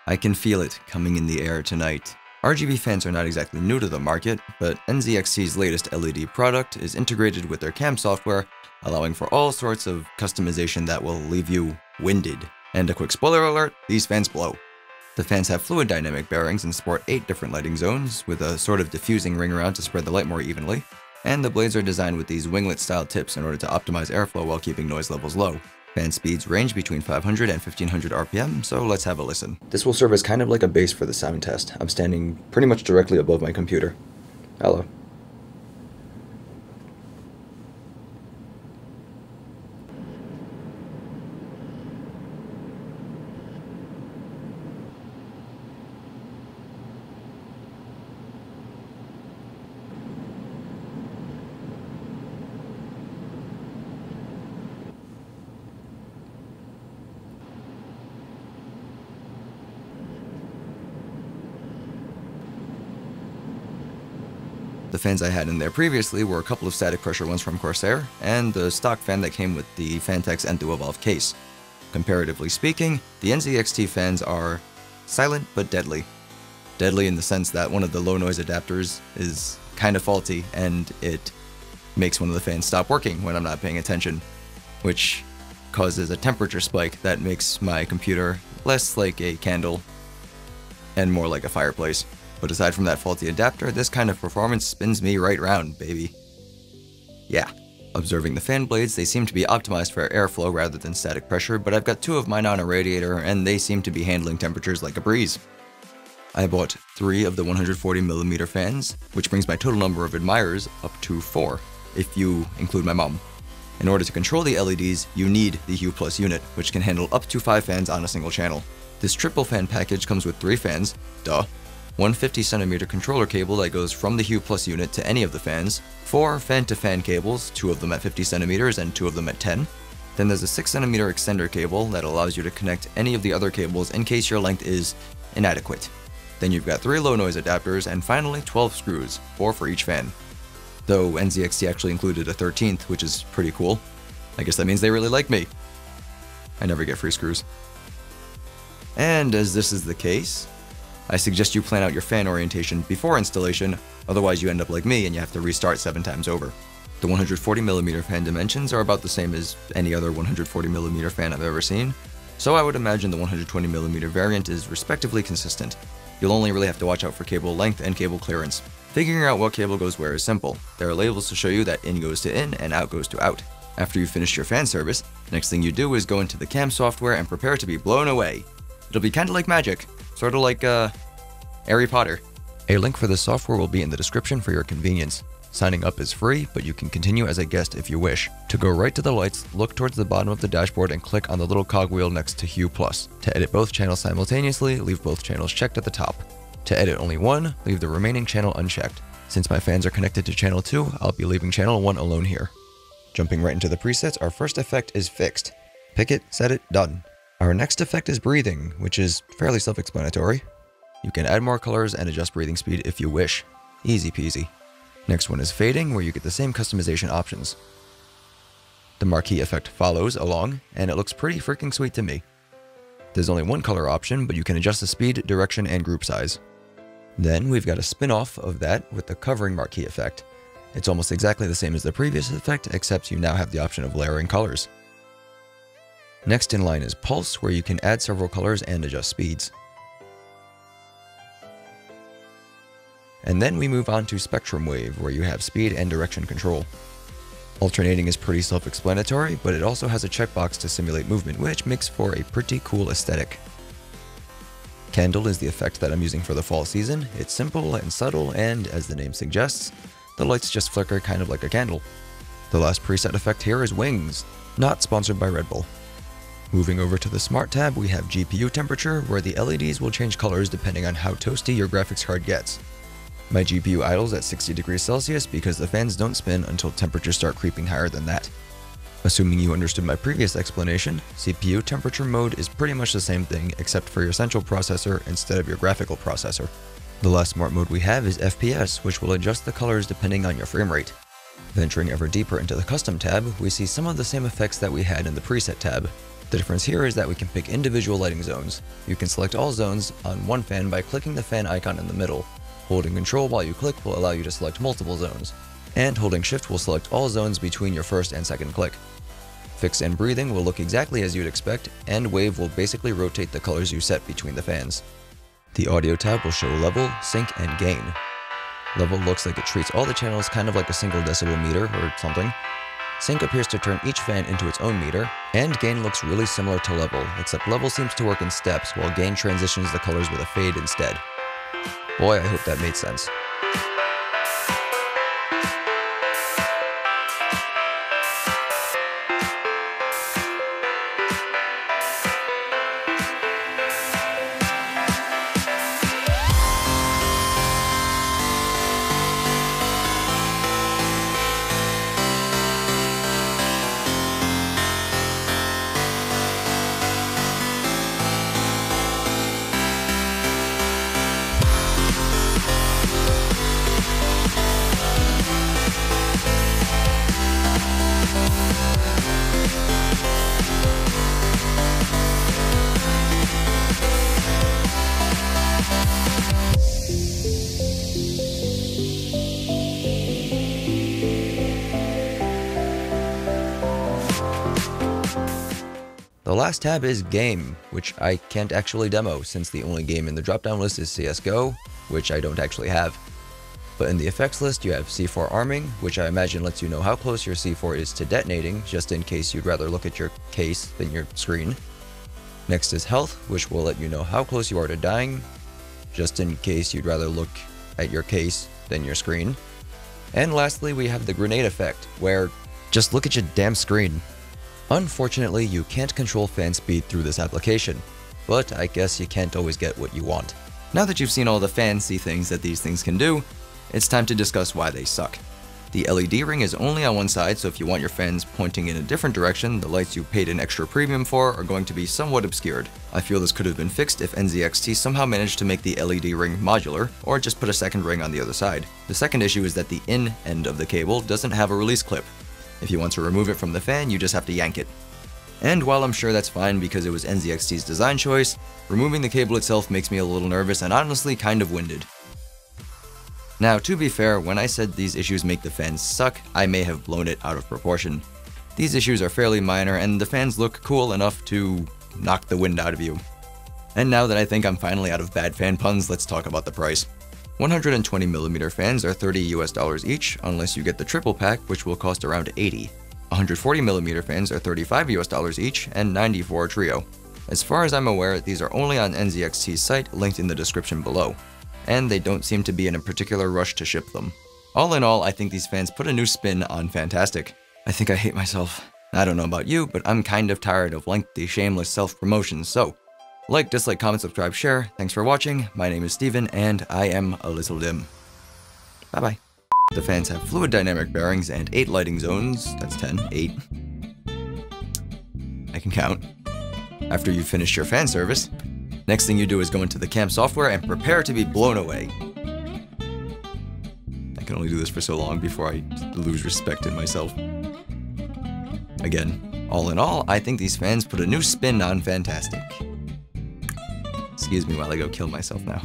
I can feel it coming in the air tonight. RGB fans are not exactly new to the market, but NZXT's latest LED product is integrated with their CAM software, allowing for all sorts of customization that will leave you winded. And a quick spoiler alert, these fans blow. The fans have fluid dynamic bearings and support 8 different lighting zones, with a sort of diffusing ring around to spread the light more evenly, and the blades are designed with these winglet style tips in order to optimize airflow while keeping noise levels low. Fan speeds range between 500 and 1500 RPM, so let's have a listen. This will serve as kind of like a base for the sound test. I'm standing pretty much directly above my computer. Hello. The fans I had in there previously were a couple of static pressure ones from Corsair, and the stock fan that came with the Phanteks Enthoo Evolve case. Comparatively speaking, the NZXT fans are silent but deadly. Deadly in the sense that one of the low noise adapters is kind of faulty, and it makes one of the fans stop working when I'm not paying attention, which causes a temperature spike that makes my computer less like a candle and more like a fireplace. But aside from that faulty adapter, this kind of performance spins me right round, baby. Yeah. Observing the fan blades, they seem to be optimized for airflow rather than static pressure, but I've got 2 of mine on a radiator, and they seem to be handling temperatures like a breeze. I bought 3 of the 140mm fans, which brings my total number of admirers up to 4, if you include my mom. In order to control the LEDs, you need the Hue Plus unit, which can handle up to 5 fans on a single channel. This triple fan package comes with 3 fans, duh. One 50cm controller cable that goes from the Hue Plus unit to any of the fans, 4 fan-to-fan cables, 2 of them at 50cm and 2 of them at 10. Then there's a 6cm extender cable that allows you to connect any of the other cables in case your length is inadequate. Then you've got 3 low noise adapters, and finally 12 screws, 4 for each fan. Though NZXT actually included a 13th, which is pretty cool. I guess that means they really like me. I never get free screws. And as this is the case, I suggest you plan out your fan orientation before installation, otherwise you end up like me and you have to restart 7 times over. The 140mm fan dimensions are about the same as any other 140mm fan I've ever seen, so I would imagine the 120mm variant is respectively consistent. You'll only really have to watch out for cable length and cable clearance. Figuring out what cable goes where is simple. There are labels to show you that in goes to in and out goes to out. After you finish your fan service, the next thing you do is go into the CAM software and prepare to be blown away. It'll be kinda like magic. Sort of like, Harry Potter. A link for this software will be in the description for your convenience. Signing up is free, but you can continue as a guest if you wish. To go right to the lights, look towards the bottom of the dashboard and click on the little cogwheel next to Hue Plus. To edit both channels simultaneously, leave both channels checked at the top. To edit only one, leave the remaining channel unchecked. Since my fans are connected to channel 2, I'll be leaving channel 1 alone here. Jumping right into the presets, our first effect is fixed. Pick it, set it, done. Our next effect is breathing, which is fairly self-explanatory. You can add more colors and adjust breathing speed if you wish. Easy peasy. Next one is fading, where you get the same customization options. The marquee effect follows along, and it looks pretty freaking sweet to me. There's only one color option, but you can adjust the speed, direction, and group size. Then we've got a spin-off of that with the covering marquee effect. It's almost exactly the same as the previous effect, except you now have the option of layering colors. Next in line is pulse, where you can add several colors and adjust speeds. And then we move on to Spectrum Wave, where you have speed and direction control. Alternating is pretty self-explanatory, but it also has a checkbox to simulate movement, which makes for a pretty cool aesthetic. Candle is the effect that I'm using for the fall season. It's simple and subtle, and as the name suggests, the lights just flicker kind of like a candle. The last preset effect here is wings, not sponsored by Red Bull. Moving over to the Smart tab, we have GPU temperature, where the LEDs will change colors depending on how toasty your graphics card gets. My GPU idles at 60 degrees Celsius because the fans don't spin until temperatures start creeping higher than that. Assuming you understood my previous explanation, CPU temperature mode is pretty much the same thing except for your central processor instead of your graphical processor. The last smart mode we have is FPS, which will adjust the colors depending on your frame rate. Venturing ever deeper into the Custom tab, we see some of the same effects that we had in the Preset tab. The difference here is that we can pick individual lighting zones. You can select all zones on one fan by clicking the fan icon in the middle. Holding Control while you click will allow you to select multiple zones, and holding Shift will select all zones between your first and second click. Fix and breathing will look exactly as you'd expect, and wave will basically rotate the colors you set between the fans. The audio tab will show level, sync, and gain. Level looks like it treats all the channels kind of like a single decibel meter or something. Sync appears to turn each fan into its own meter, and gain looks really similar to level, except level seems to work in steps while gain transitions the colors with a fade instead. Boy, I hope that made sense. The last tab is Game, which I can't actually demo since the only game in the drop-down list is CSGO, which I don't actually have. But in the effects list you have C4 arming, which I imagine lets you know how close your C4 is to detonating, just in case you'd rather look at your case than your screen. Next is Health, which will let you know how close you are to dying, just in case you'd rather look at your case than your screen. And lastly we have the Grenade effect, where just look at your damn screen. Unfortunately, you can't control fan speed through this application, but I guess you can't always get what you want. Now that you've seen all the fancy things that these things can do, it's time to discuss why they suck. The LED ring is only on one side, so if you want your fans pointing in a different direction, the lights you paid an extra premium for are going to be somewhat obscured. I feel this could have been fixed if NZXT somehow managed to make the LED ring modular, or just put a second ring on the other side. The second issue is that the in end of the cable doesn't have a release clip. If you want to remove it from the fan, you just have to yank it. And while I'm sure that's fine because it was NZXT's design choice, removing the cable itself makes me a little nervous and honestly kind of winded. Now, to be fair, when I said these issues make the fans suck, I may have blown it out of proportion. These issues are fairly minor and the fans look cool enough to knock the wind out of you. And now that I think I'm finally out of bad fan puns, let's talk about the price. 120mm fans are $30 each, unless you get the triple pack, which will cost around $80. 140mm fans are $35 each, and $90 for a trio. As far as I'm aware, these are only on NZXT's site, linked in the description below, and they don't seem to be in a particular rush to ship them. All in all, I think these fans put a new spin on fantastic. I think I hate myself. I don't know about you, but I'm kind of tired of lengthy, shameless self-promotion, so like, dislike, comment, subscribe, share. Thanks for watching. My name is Steven, and I am ALittleDIMM. Bye-bye. The fans have fluid dynamic bearings and 8 lighting zones. That's 10. 8. I can count. After you've finished your fan service, next thing you do is go into the cam software and prepare to be blown away. I can only do this for so long before I lose respect in myself. Again, all in all, I think these fans put a new spin on fantastic. Excuse me while I go kill myself now.